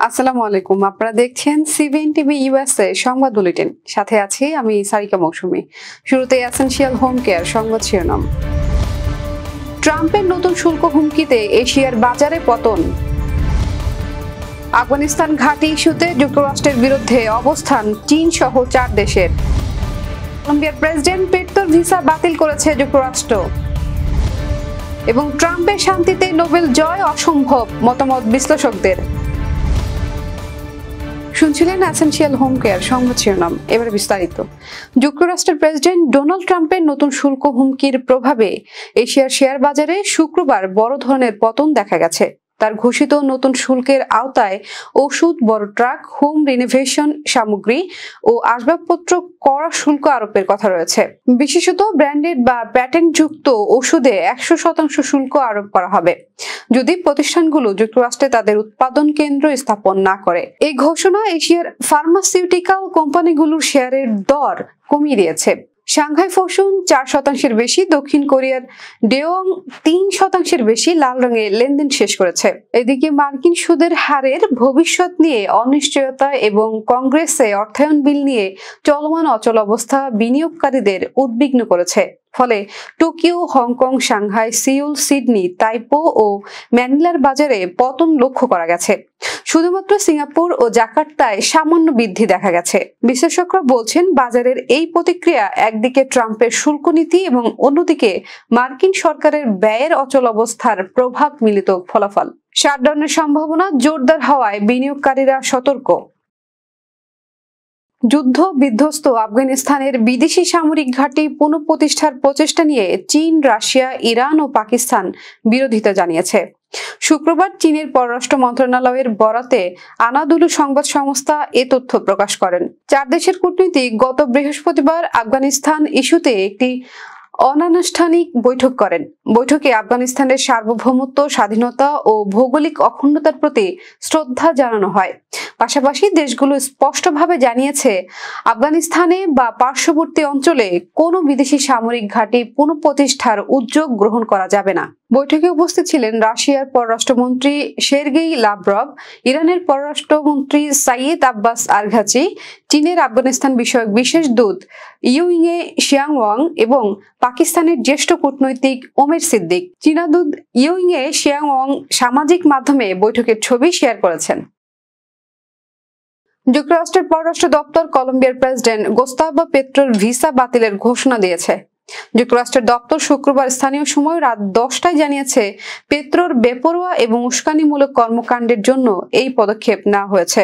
আসসালামু আলাইকুম। আপনারা দেখছেন সিবিএন টিভি ইউএসএ সংবাদ বুলেটিন। সাথে আছি আমি সারিকা মৌসুমী। শুরুতে এসেনশিয়াল হোম কেয়ার সংবাদ শিরোনাম। ট্রাম্পের নতুন শুল্ক হুমকিতে এশিয়ার বাজারে পতন। আফগানিস্তান ঘাঁটি ইস্যুতে যুক্তরাষ্ট্রের বিরুদ্ধে অবস্থান চীন সহ 4 দেশের। কলম্বিয়ার প্রেসিডেন্ট পেট্রোর ভিসা বাতিল করেছে যুক্তরাষ্ট্র। এবং ট্রাম্পের শান্তিতে নোবেল জয় অসম্ভব মতামত বিশ্লেষকদের। শুনছিলেন এসেনশিয়াল হোম কেয়ার সংবাদ শিরোনাম। এবার বিস্তারিত। যুক্তরাষ্ট্রের প্রেসিডেন্ট ডোনাল্ড ট্রাম্পের নতুন শুল্ক হুমকির প্রভাবে এশিয়ার শেয়ার বাজারে শুক্রবার বড় ধরনের পতন দেখা গেছে। তার ঘোষিত নতুন শুল্কের আওতায় ওষুধ, বড় ট্রাক, হোম রিনোভেশন সামগ্রী ও আসবাবপত্র কড়া শুল্ক আরোপের কথা রয়েছে। বিশেষত ব্র্যান্ডেড বা প্যাটেন্টযুক্ত ওষুধে 100% শুল্ক আরোপ করা হবে যদি প্রতিষ্ঠানগুলো যুক্তরাষ্ট্রে তাদের উৎপাদন কেন্দ্র স্থাপন না করে। এই ঘোষণা এশিয়ার ফার্মাসিউটিক্যাল কোম্পানিগুলোর শেয়ারের দর কমিয়ে দিয়েছে। সাংহাই ফসুন 4% বেশি, দক্ষিণ কোরিয়ার ডেওং 3% বেশি লাল রঙে লেনদেন শেষ করেছে। এদিকে মার্কিন সুদের হারের ভবিষ্যৎ নিয়ে অনিশ্চয়তা এবং কংগ্রেসে অর্থায়ন বিল নিয়ে চলমান অচল অবস্থা বিনিয়োগকারীদের উদ্বিগ্ন করেছে। ফলে Tokyo, Hong Kong, Shanghai, Seoul, Sydney, Taipei ও ম্যানিলার বাজারে পতন লক্ষ্য করা গেছে। শুধুমাত্র সিঙ্গাপুর ও জাকার্তায় সামান্য বৃদ্ধি দেখা গেছে। বিশ্লেষকরা বলছেন, বাজারের এই প্রতিক্রিয়া একদিকে ট্রাম্পের শুল্ক নীতি এবং অন্যদিকে মার্কিন সরকারের ব্যয়ের অচল অবস্থার প্রভাব মিলিত ফলাফল। শাটডাউনের সম্ভাবনা জোরদার হওয়ায় বিনিয়োগকারীরা সতর্ক। যুদ্ধ বিধ্বস্ত আফগানিস্তানের বিদেশি সামরিক ঘাঁটি পুনঃপ্রতিষ্ঠার প্রচেষ্টা নিয়ে চীন, রাশিয়া, ইরান ও পাকিস্তান বিরোধিতা জানিয়েছে। শুক্রবার চীনের পররাষ্ট্র মন্ত্রণালয়ের বরাতে আনাদুলু সংবাদ সংস্থা এ তথ্য প্রকাশ করেন। 4 দেশের কূটনীতিক গত বৃহস্পতিবার আফগানিস্তান ইস্যুতে একটি অনানুষ্ঠানিক বৈঠক করেন। বৈঠকে আফগানিস্তানের সার্বভৌমত্ব, স্বাধীনতা ও ভৌগোলিক অখণ্ডতার প্রতি শ্রদ্ধা জানানো হয়। পাশাপাশি দেশগুলো স্পষ্টভাবে জানিয়েছে, আফগানিস্তানে বা পার্শ্ববর্তী অঞ্চলে কোনো বিদেশি সামরিক ঘাঁটি পুনঃপ্রতিষ্ঠার উদ্যোগ গ্রহণ করা যাবে না। বৈঠকে উপস্থিত ছিলেন রাশিয়ার পররাষ্ট্রমন্ত্রী সের্গেই লাভরভ, ইরানের পররাষ্ট্রমন্ত্রী সাইয়েদ আব্বাস আরঘাচি, চীনের আফগানিস্তান বিষয়ক বিশেষ দূত ইউইংয়ে শিয়াংওয়াং এবং পাকিস্তানের জ্যেষ্ঠ কূটনৈতিক ওমের সিদ্দিক। চীনা দূত ইউইংয়ে শিয়াংওয়াং সামাজিক মাধ্যমে বৈঠকের ছবি শেয়ার করেছেন। যুক্তরাষ্ট্রের পররাষ্ট্র দপ্তর কলম্বিয়ার প্রেসিডেন্ট গুস্তাভো পেট্রোর ভিসা বাতিলের ঘোষণা দিয়েছে। যুক্তরাষ্ট্রের দপ্তর শুক্রবার স্থানীয় সময় রাত 10টায় জানিয়েছে, পেট্রোর বেপরোয়া এবং উস্কানিমূলক কর্মকাণ্ডের জন্য এই পদক্ষেপ নেওয়া হয়েছে।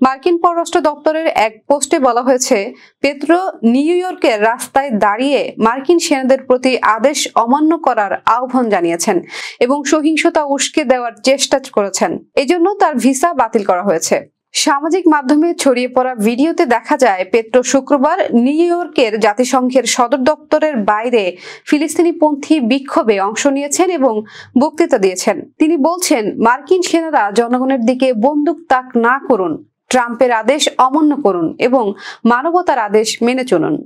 মার্কিন পররাষ্ট্র দপ্তরের এক পোস্টে বলা হয়েছে, পেট্রো নিউ ইয়র্কের রাস্তায় দাঁড়িয়ে মার্কিন সেনাদের প্রতি আদেশ অমান্য করার আহ্বান জানিয়েছেন এবং সহিংসতা উস্কে দেওয়ার চেষ্টা করেছেন। এজন্য তার ভিসা বাতিল করা হয়েছে। সামাজিক মাধ্যমে ছড়িয়ে পড়া ভিডিওতে দেখা যায়, পেট্রো শুক্রবার নিউ ইয়র্কের জাতিসংঘের সদর দপ্তরের বাইরে ফিলিস্তিনিপন্থী বিক্ষোভে অংশ নিয়েছেন এবং বক্তৃতা দিয়েছেন। তিনি বলছেন, মার্কিন সেনারা জনগণের দিকে বন্দুক তাক না করুন, ট্রাম্পের আদেশ অমান্য করুন এবং মানবতার আদেশ মেনে চলুন।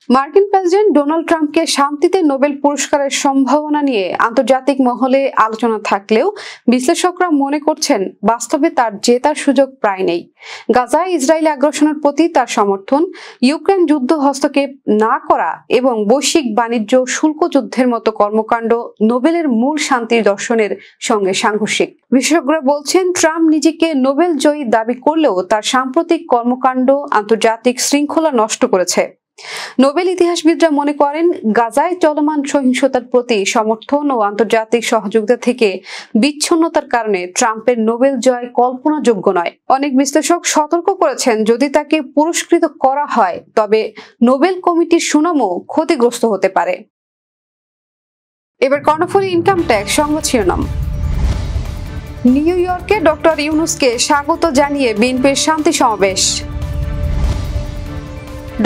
মার্কিন প্রেসিডেন্ট ডোনাল্ড ট্রাম্পকে শান্তিতে নোবেল পুরস্কারের সম্ভাবনা নিয়ে আন্তর্জাতিক মহলে আলোচনা থাকলেও বিশ্লেষকরা মনে করছেন, বাস্তবে তার জেতার সুযোগ প্রায় নেই। গাজায় ইসরায়েলি আগ্রাসনের প্রতি তার সমর্থন, ইউক্রেন যুদ্ধ হস্তক্ষেপ না করা এবং বৈশ্বিক বাণিজ্য শুল্ক যুদ্ধের মতো কর্মকাণ্ড নোবেলের মূল শান্তির দর্শনের সঙ্গে সাংঘর্ষিক। বিশেষজ্ঞরা বলছেন, ট্রাম্প নিজেকে নোবেল জয়ী দাবি করলেও তার সাম্প্রতিক কর্মকাণ্ড আন্তর্জাতিক শৃঙ্খলা নষ্ট করেছে। নোবেল ইতিহাসবিদরা মনে করেন, গাজায় চলমান সহিংসতার প্রতি সমর্থন ও আন্তর্জাতিক সহযোগিতা থেকে বিচ্ছিন্নতার কারণে ট্রাম্পের নোবেল জয় কল্পনাযোগ্য নয়। অনেক বিশ্লেষক সতর্ক করেছেন, যদি তাকে পুরস্কৃত করা হয় তবে নোবেল কমিটির সুনামও ক্ষতিগ্রস্ত হতে পারে। এবার কর্ণফুলী ইনকাম ট্যাক্স সংবাদ শিরোনাম। নিউ ইয়র্কে ডক্টর ইউনূসকে স্বাগত জানিয়ে বিএনপির শান্তি সমাবেশ।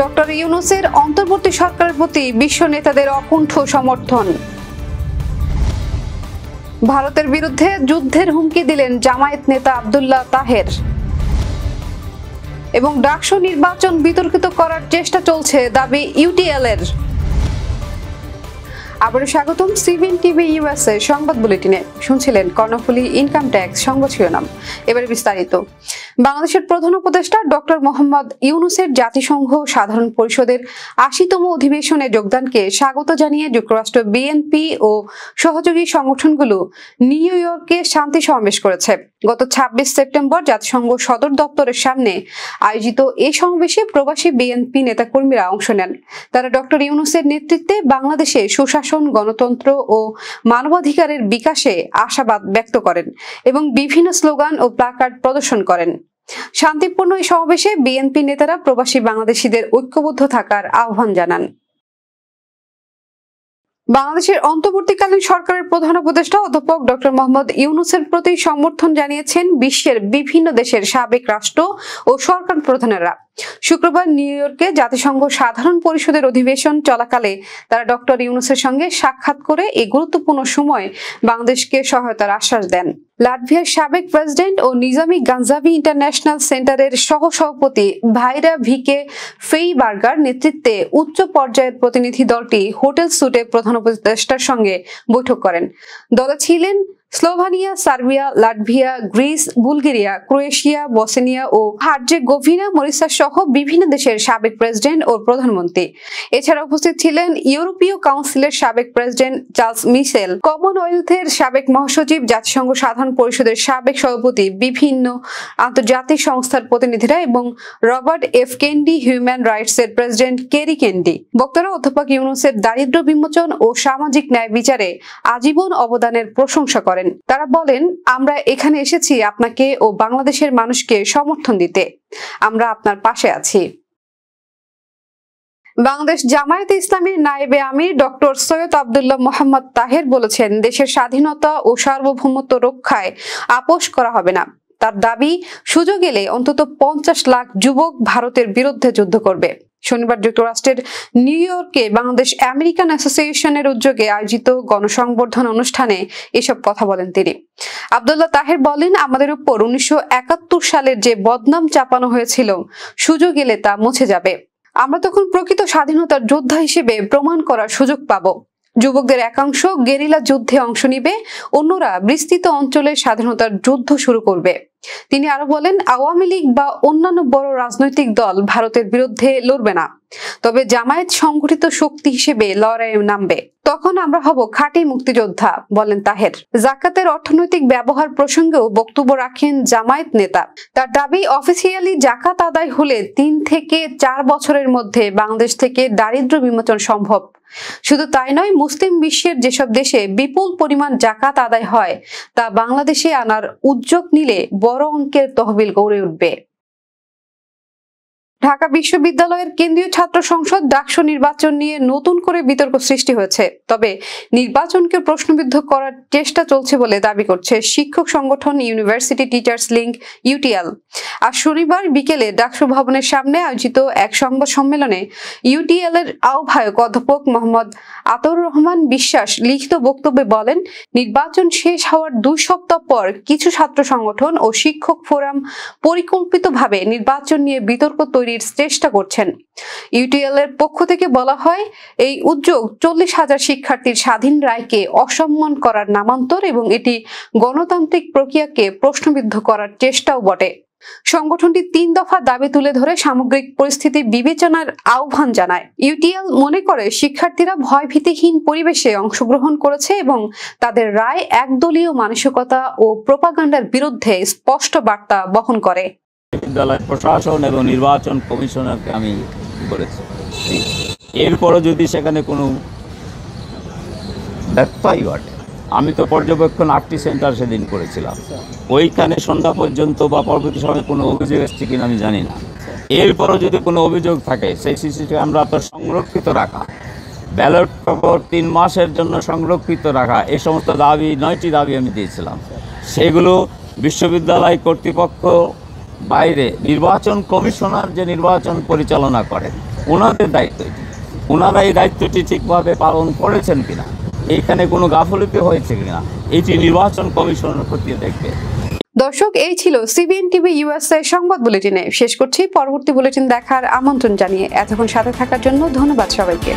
ডক্টর ইউনূসের অন্তর্বর্তী সরকারের প্রতি বিশ্ব নেতাদের অকুণ্ঠ সমর্থন। ভারতের বিরুদ্ধে যুদ্ধের হুমকি দিলেন জামায়াত নেতা আব্দুল্লাহ তাহের। এবং ডাকসু নির্বাচন বিতর্কিত করার চেষ্টা চলছে, দাবি ইউটিএল এর। আবারও স্বাগতম সিবিএন টিভি ইউএসএ সংবাদ বুলেটিনে। শুনছিলেন কর্ণফুলী ইনকাম ট্যাক্স সংবাদ শিরোনাম, এবারে বিস্তারিত। বাংলাদেশের প্রধান উপদেষ্টা ডক্টর মোহাম্মদ ইউনূসের জাতিসংঘ সাধারণ পরিষদের ৮০তম অধিবেশনে যোগদানকে স্বাগত জানিয়ে যুক্তরাষ্ট্র বিএনপি ও সহযোগী সংগঠনগুলো নিউ ইয়র্কে শান্তি সমাবেশ করেছে। গত ২৬ সেপ্টেম্বর জাতিসংঘ সদর দপ্তরের সামনে আয়োজিত এই সমাবেশে প্রবাসী বিএনপি নেতাকর্মীরা অংশ নেন। তারা ডক্টর ইউনূসের নেতৃত্বে বাংলাদেশে সুশাসন, গণতন্ত্র ও মানবাধিকারের বিকাশে আশাবাদ ব্যক্ত করেন এবং বিভিন্ন স্লোগান ও প্লাকার্ড প্রদর্শন করেন। শান্তিপূর্ণ এই সমাবেশে বিএনপি নেতারা প্রবাসী বাংলাদেশিদের ঐক্যবদ্ধ থাকার আহ্বান জানান। বাংলাদেশের অন্তর্বর্তীকালীন সরকারের প্রধান উপদেষ্টা অধ্যাপক ডক্টর মোহাম্মদ ইউনূসের প্রতি সমর্থন জানিয়েছেন বিশ্বের বিভিন্ন দেশের সাবেক রাষ্ট্র ও সরকার প্রধানেরা। শুক্রবার নিউ ইয়র্কে জাতিসংঘ সাধারণ পরিষদের অধিবেশন চলাকালে তারা ডক্টর ইউনূসের সঙ্গে সাক্ষাৎ করে এই গুরুত্বপূর্ণ সময়ে বাংলাদেশকে সহায়তার আশ্বাস দেন। লাটভিয়ার সাবেক প্রেসিডেন্ট ও নিজামী গাঞ্জাভি ইন্টারন্যাশনাল সেন্টারের সহসভাপতি ভাইরা ভিকে ফেইবার্গার নেতৃত্বে উচ্চ পর্যায়ের প্রতিনিধি দলটি হোটেল সুটে প্রধান উপদেষ্টার সঙ্গে বৈঠক করেন। দলে ছিলেন Slovenia, Serbia, Latvia, Greece, Bulgaria, Croatia, Bosnia ও হার্জেগোভিনা, মরিশাস সহ বিভিন্ন দেশের সাবেক প্রেসিডেন্ট ও প্রধানমন্ত্রী। এছাড়া উপস্থিত ছিলেন ইউরোপীয় কাউন্সিলের সাবেক প্রেসিডেন্ট চার্লস মিশেল, কমনওয়েলথের সাবেক মহাসচিব, জাতিসংঘ সাধারণ পরিষদের সাবেক সভাপতি, বিভিন্ন আন্তর্জাতিক সংস্থার প্রতিনিধিরা এবং Robert F Kandy, human rights এর প্রেসিডেন্ট কেরি কেন্ডি। বক্তারা অধ্যাপক ইউনূসের দারিদ্র্য বিমোচন ও সামাজিক ন্যায় বিচারে আজীবন অবদানের প্রশংসা করেন। তারা বলেন, আমরা এখানে এসেছি আপনাকে ও বাংলাদেশের মানুষকে সমর্থন দিতে। আমরা আপনার পাশে আছি। বাংলাদেশ জামায়াতে ইসলামীর নায়েবে আমির ডক্টর সৈয়দ আব্দুল্লাহ মোহাম্মদ তাহের বলেছেন, দেশের স্বাধীনতা ও সার্বভৌমত্ব রক্ষায় আপোষ করা হবে না। তার দাবি, সুযোগ এলে অন্তত ৫০ লাখ যুবক ভারতের বিরুদ্ধে যুদ্ধ করবে। শনিবার যুক্তরাষ্ট্রের নিউ ইয়র্কে বাংলাদেশ আমেরিকান অ্যাসোসিয়েশনের উদ্যোগে আয়োজিত গণসংবর্ধনা অনুষ্ঠানে এসব কথা বলেন তিনি। আব্দুল্লাহ তাহের বলেন, আমাদের উপর ১৯৭১ সালের যে বদনাম চাপানো হয়েছিল, সুযোগ এলে তা মুছে যাবে। আমরা তখন প্রকৃত স্বাধীনতার যোদ্ধা হিসেবে প্রমাণ করার সুযোগ পাব। যুবকদের একাংশ গেরিলা যুদ্ধে অংশ নিবে, অন্যরা বিস্তৃত অঞ্চলে স্বাধীনতার যুদ্ধ শুরু করবে। তিনি আরো বলেন, আওয়ামী লীগ বা অন্যান্য বড় রাজনৈতিক দল ভারতের বিরুদ্ধে লড়বে না, তবে জামায়াত সংগঠিত শক্তি হিসেবে লড়াইয়ে নামবে। তখন আমরা হব খাঁটি মুক্তিযোদ্ধা, বলেন তাহের। জাকাতের অর্থনৈতিক ব্যবহার প্রসঙ্গেও বক্তব্য রাখেন জামায়াত নেতা। তার দাবি, অফিসিয়ালি জাকাত আদায় হলে ৩ থেকে ৪ বছরের মধ্যে বাংলাদেশ থেকে দারিদ্র্য বিমোচন সম্ভব। শুধু তাই নয়, মুসলিম বিশ্বের যেসব দেশে বিপুল পরিমাণ জাকাত আদায় হয় তা বাংলাদেশে আনার উদ্যোগ নিলে বড় অঙ্কের তহবিল গড়ে উঠবে। ঢাকা বিশ্ববিদ্যালয়ের কেন্দ্রীয় ছাত্র সংসদ ডাকসু নির্বাচন নিয়ে নতুন করে বিতর্ক সৃষ্টি হয়েছে। তবে নির্বাচনকে প্রশ্নবিদ্ধ করার চেষ্টা চলছে বলে দাবি করছে শিক্ষক সংগঠন ইউনিভার্সিটি টিচার্স লিংক ইউটিএল। আজ শনিবার বিকেলে ডাকসু ভবনের সামনে আয়োজিত এক সংবাদ সম্মেলনে ইউটিএল এর আহ্বায়ক অধ্যাপক মোহাম্মদ আতাউর রহমান বিশ্বাস লিখিত বক্তব্যে বলেন, নির্বাচন শেষ হওয়ার ২ সপ্তাহ পর কিছু ছাত্র সংগঠন ও শিক্ষক ফোরাম পরিকল্পিতভাবে নির্বাচন নিয়ে বিতর্ক তৈরির চেষ্টা করছেন। ইউটিএল এর পক্ষ থেকে বলা হয়, এই উদ্যোগ ৪০,০০০ শিক্ষার্থীর স্বাধীন রায়কে অসম্মান করার নামান্তর এবং এটি গণতান্ত্রিক প্রক্রিয়াকে প্রশ্নবিদ্ধ করার চেষ্টাও বটে। সংগঠনটি ৩ দফা দাবি তুলে ধরে সামগ্রিক পরিস্থিতি বিবেচনার আহ্বান জানায়। ইউটিএল মনে করে শিক্ষার্থীরা ভয়ভীতিহীন পরিবেশে অংশগ্রহণ করেছে এবং তাদের রায় একদলীয় মানসিকতা ও প্রোপাগান্ডার বিরুদ্ধে স্পষ্ট বার্তা বহন করে। বিদ্যালয় প্রশাসন এবং নির্বাচন কমিশনারকে আমি বলেছি, এরপরও যদি সেখানে কোনো ব্যত্যয় ঘটে, আমি তো পর্যবেক্ষণ ৮টি সেন্টার সেদিন করেছিলাম, ওইখানে সন্ধ্যা পর্যন্ত বা পরবর্তী সময় কোনো অভিযোগ এসছে কিনা আমি জানি না। এরপরও যদি কোনো অভিযোগ থাকে, সেই সিসিটিভি আমরা তো সংরক্ষিত রাখা, ব্যালট পেপার ৩ মাসের জন্য সংরক্ষিত রাখা, এই সমস্ত দাবি 9টি দাবি আমি দিয়েছিলাম। সেগুলো বিশ্ববিদ্যালয় কর্তৃপক্ষ বাইরে নির্বাচন কমিশনার যে নির্বাচন পরিচালনা করেন, ওনাদের দায়িত্ব এটি। ওনারা এই দায়িত্বটি ঠিকভাবে পালন করেছেন কিনা, এইখানে কোনো গাফলতি হয়েছে কিনা, এটি নির্বাচন কমিশনার খতিয়ে দেখবে। দর্শক, এই ছিল সিবিএন টিভি ইউএসএ সংবাদ বুলেটিনে। শেষ করছি, পরবর্তী বুলেটিন দেখার আমন্ত্রণ জানিয়ে এতক্ষণ সাথে থাকার জন্য ধন্যবাদ সবাইকে।